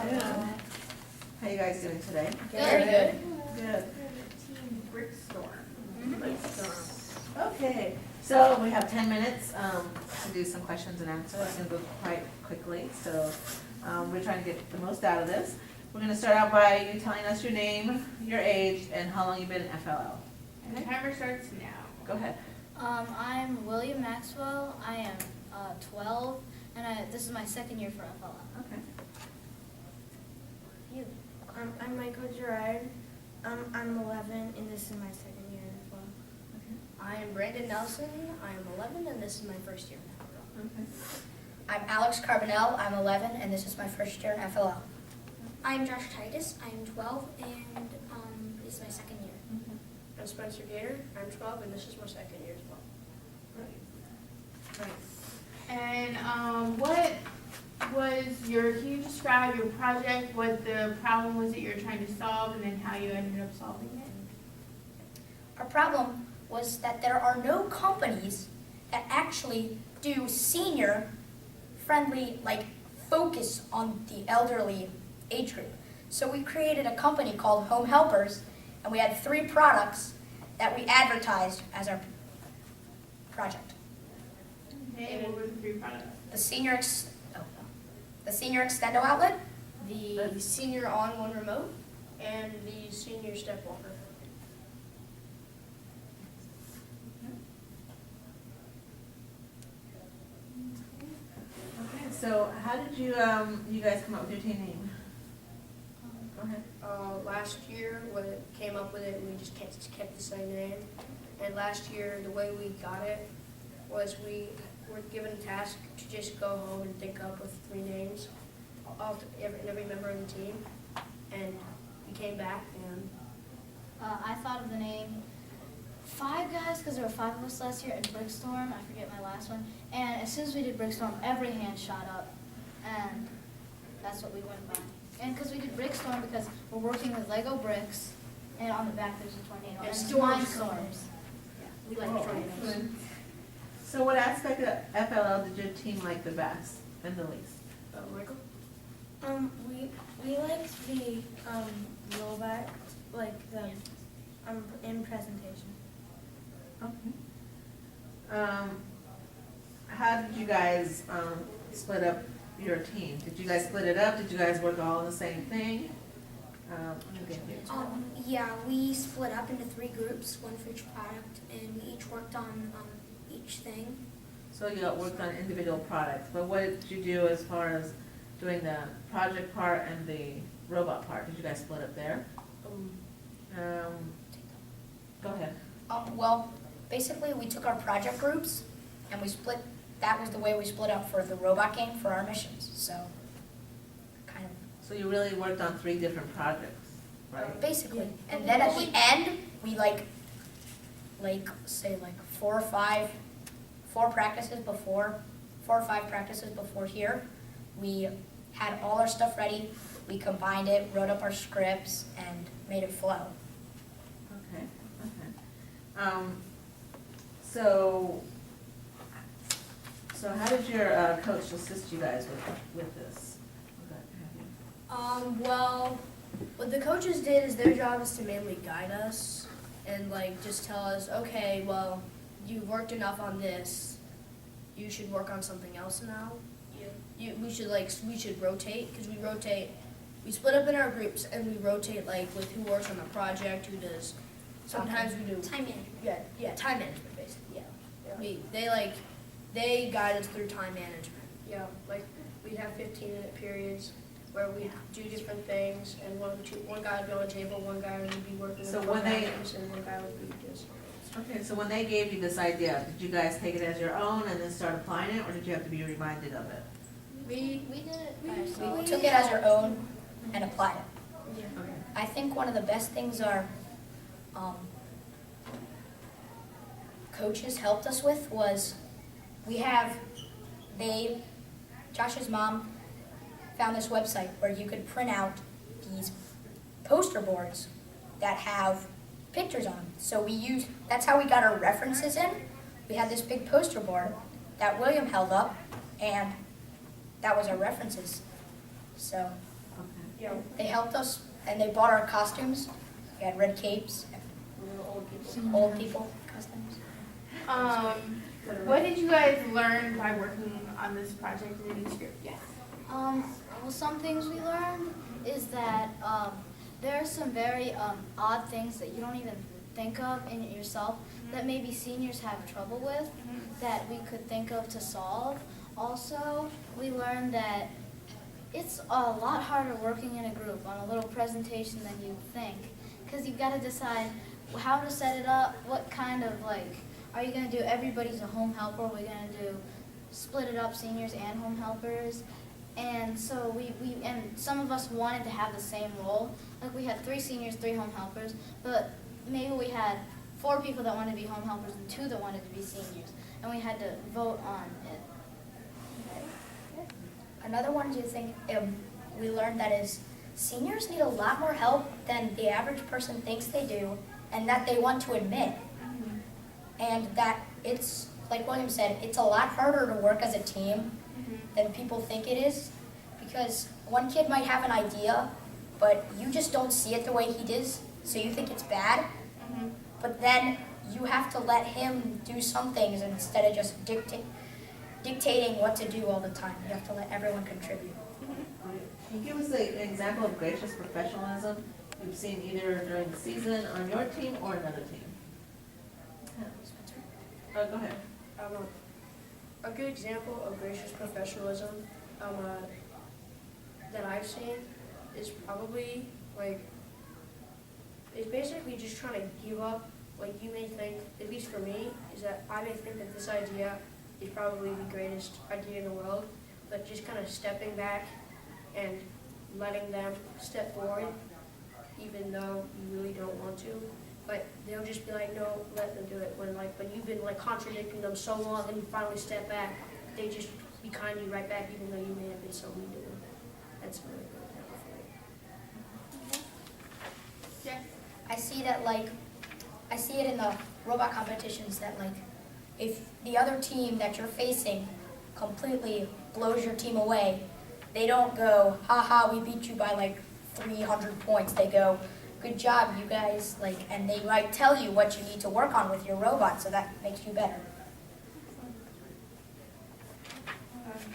Good. How you guys doing today? Very good. Good. Team Brickstorm. Okay, so we have 10 minutes to do some questions and answers. It's going to go quite quickly, so we're trying to get the most out of this. We're going to start out by you telling us your name, your age, and how long you've been in FLL. And the timer starts now. Go ahead. I'm William Maxwell. I am 12, and this is my second year for FLL. Okay. You? I'm Michael Gerard. I'm 11, and this is my second year as well. I am Brandon Nelson. I am 11, and this is my first year in FLL. Okay. I'm Alex Carbonell. I'm 11, and this is my first year in FLL. I'm Josh Titus. I'm 12, and this is my second year. I'm Spencer Gator. I'm 12, and this is my second year as well. Right. And what was can you describe your project, what the problem was that you were trying to solve, and then how you ended up solving it? Our problem was that there are no companies that actually do senior-friendly, focus on the elderly age group. So we created a company called Home Helpers, and we had 3 products that we advertised as our project. Okay, and what were the 3 products? The senior extendo outlet, The senior on-one remote, and the senior step walker. Okay, so how did you you guys come up with your team name? Go ahead. Last year, when it came up with it, we just kept the same name. And last year, the way we got it was we were given a task to just go home and think up with 3 names of every member of the team. And we came back and I thought of the name Five Guys because there were 5 of us last year, and Brickstorm. I forget my last one. And as soon as we did Brickstorm, every hand shot up, and that's what we went by. And because we did Brickstorm because we're working with Lego bricks, and on the back there's a tornado. And And storms storms. Yeah, we like tornadoes. Good. So what aspect of FLL did your team like the best and the least? Michael. We liked the robot, in presentation. Okay. How did you guys split up your team? Did you guys split it up? Did you guys work all on the same thing? Yeah, we split up into 3 groups, one for each product, and we each worked on each thing. So you worked on individual products, but what did you do as far as doing the project part and the robot part? Did you guys split up there? Go ahead. Well, basically we took our project groups and we split, that was the way we split up for the robot game for our missions, so kind of. So you really worked on 3 different projects, right? Basically, and then at the end, we say 4 or 5 practices before, 4 or 5 practices before here, we had all our stuff ready, we combined it, wrote up our scripts, and made it flow. Okay, okay. So how did your coach assist you guys with this? Well, what the coaches did is their job is to mainly guide us and just tell us, okay, well, you've worked enough on this, you should work on something else now. We should rotate, because we split up in our groups and we rotate with who works on the project, who does. Sometimes we do Time management. Yeah, time management basically. Yeah. They guide us through time management. Yeah, we'd have 15-minute periods where we do different things, and one guy would be on a table, one guy would be working So with when they- programs, and one guy would be just. Okay, so when they gave you this idea, did you guys take it as your own and then start applying it, or did you have to be reminded of it? We did it by We ourselves. took it as our own and applied it. Okay. I think one of the best things our coaches helped us with was Josh's mom found this website where you could print out these poster boards that have pictures on them. So that's how we got our references in. We had this big poster board that William held up, and that was our references. So Okay. Yeah. They helped us, and they bought our costumes. We had red capes, old people costumes. What did you guys learn by working on this project in the script? Yes. Well, some things we learned is that there are some very odd things that you don't even think of in it yourself that maybe seniors have trouble with that we could think of to solve. Also, we learned that it's a lot harder working in a group on a little presentation than you think, because you've got to decide how to set it up, what kind of are you going to do everybody's a home helper, are we going to do split it up seniors and home helpers? And so and some of us wanted to have the same role. Like we had 3 seniors, 3 home helpers, but maybe we had 4 people that wanted to be home helpers and 2 that wanted to be seniors. And we had to vote on it. Another one do you think we learned that is seniors need a lot more help than the average person thinks they do, and that they want to admit. And that it's, like William said, it's a lot harder to work as a team than people think it is, because one kid might have an idea, but you just don't see it the way he does, so you think it's bad. But then you have to let him do some things instead of just dictating what to do all the time. You have to let everyone contribute. Can you give us an example of gracious professionalism you've seen either during the season on your team or another team? Go ahead. A good example of gracious professionalism that I've seen is probably it's basically just trying to give up. Like you may think, at least for me, is that I may think that this idea is probably the greatest idea in the world, but just kind of stepping back and letting them step forward, even though you really don't want to. But they'll just be like, no, let them do it. When you've been contradicting them so long, and you finally step back, they just be kind to you right back, even though you may have been so mean to them. That's really good example for me. Yes. I see it in the robot competitions that if the other team that you're facing completely blows your team away, they don't go, haha, we beat you by 300 points. They go, good job, you guys, and they might tell you what you need to work on with your robot, so that makes you better.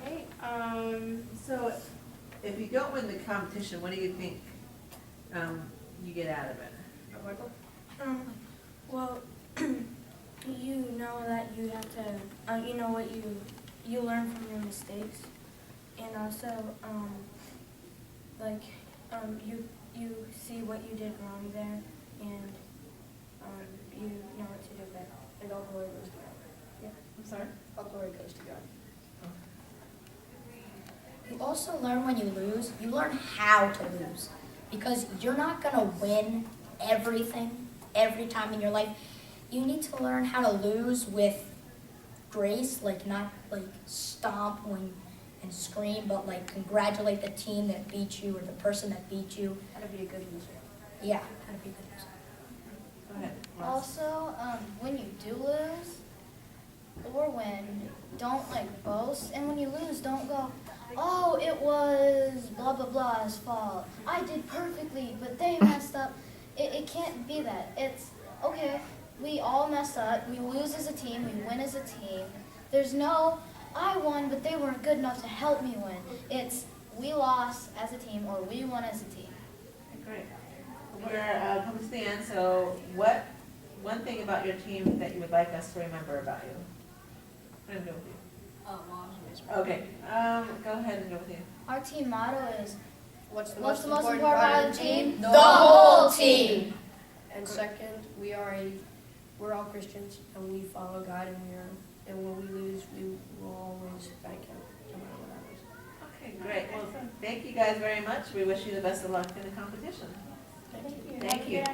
Okay. So if you don't win the competition, what do you think you get out of it? Michael? Well, you know that you have to, you know what you learn from your mistakes, and also, you see what you did wrong there, and you know what to do better. And all glory goes to God. Yeah, I'm sorry? All glory goes to God. You also learn when you lose, you learn how to lose, because you're not going to win everything every time in your life. You need to learn how to lose with grace, not stomp and scream, but congratulate the team that beat you or the person that beat you. How to be a good loser. Yeah, how to be a good loser. Go ahead. Also, when you do lose or win, don't boast. And when you lose, don't go, oh, it was blah, blah, blah's fault. I did perfectly, but they messed up. It can't be that. It's, okay, we all mess up. We lose as a team. We win as a team. There's no, I won, but they weren't good enough to help me win. It's, we lost as a team or we won as a team. Great. We're coming to the end, so what one thing about your team that you would like us to remember about you? I'm going to go with you. Okay, go ahead and go with you. Our team motto is, What's the what's most the most important important part part of of the team? The whole team. And second, we're all Christians, and we follow God, and when we lose, we will always thank Him, no matter what happens. Okay, great. Well, thank you guys very much. We wish you the best of luck in the competition. Thank you. Thank you.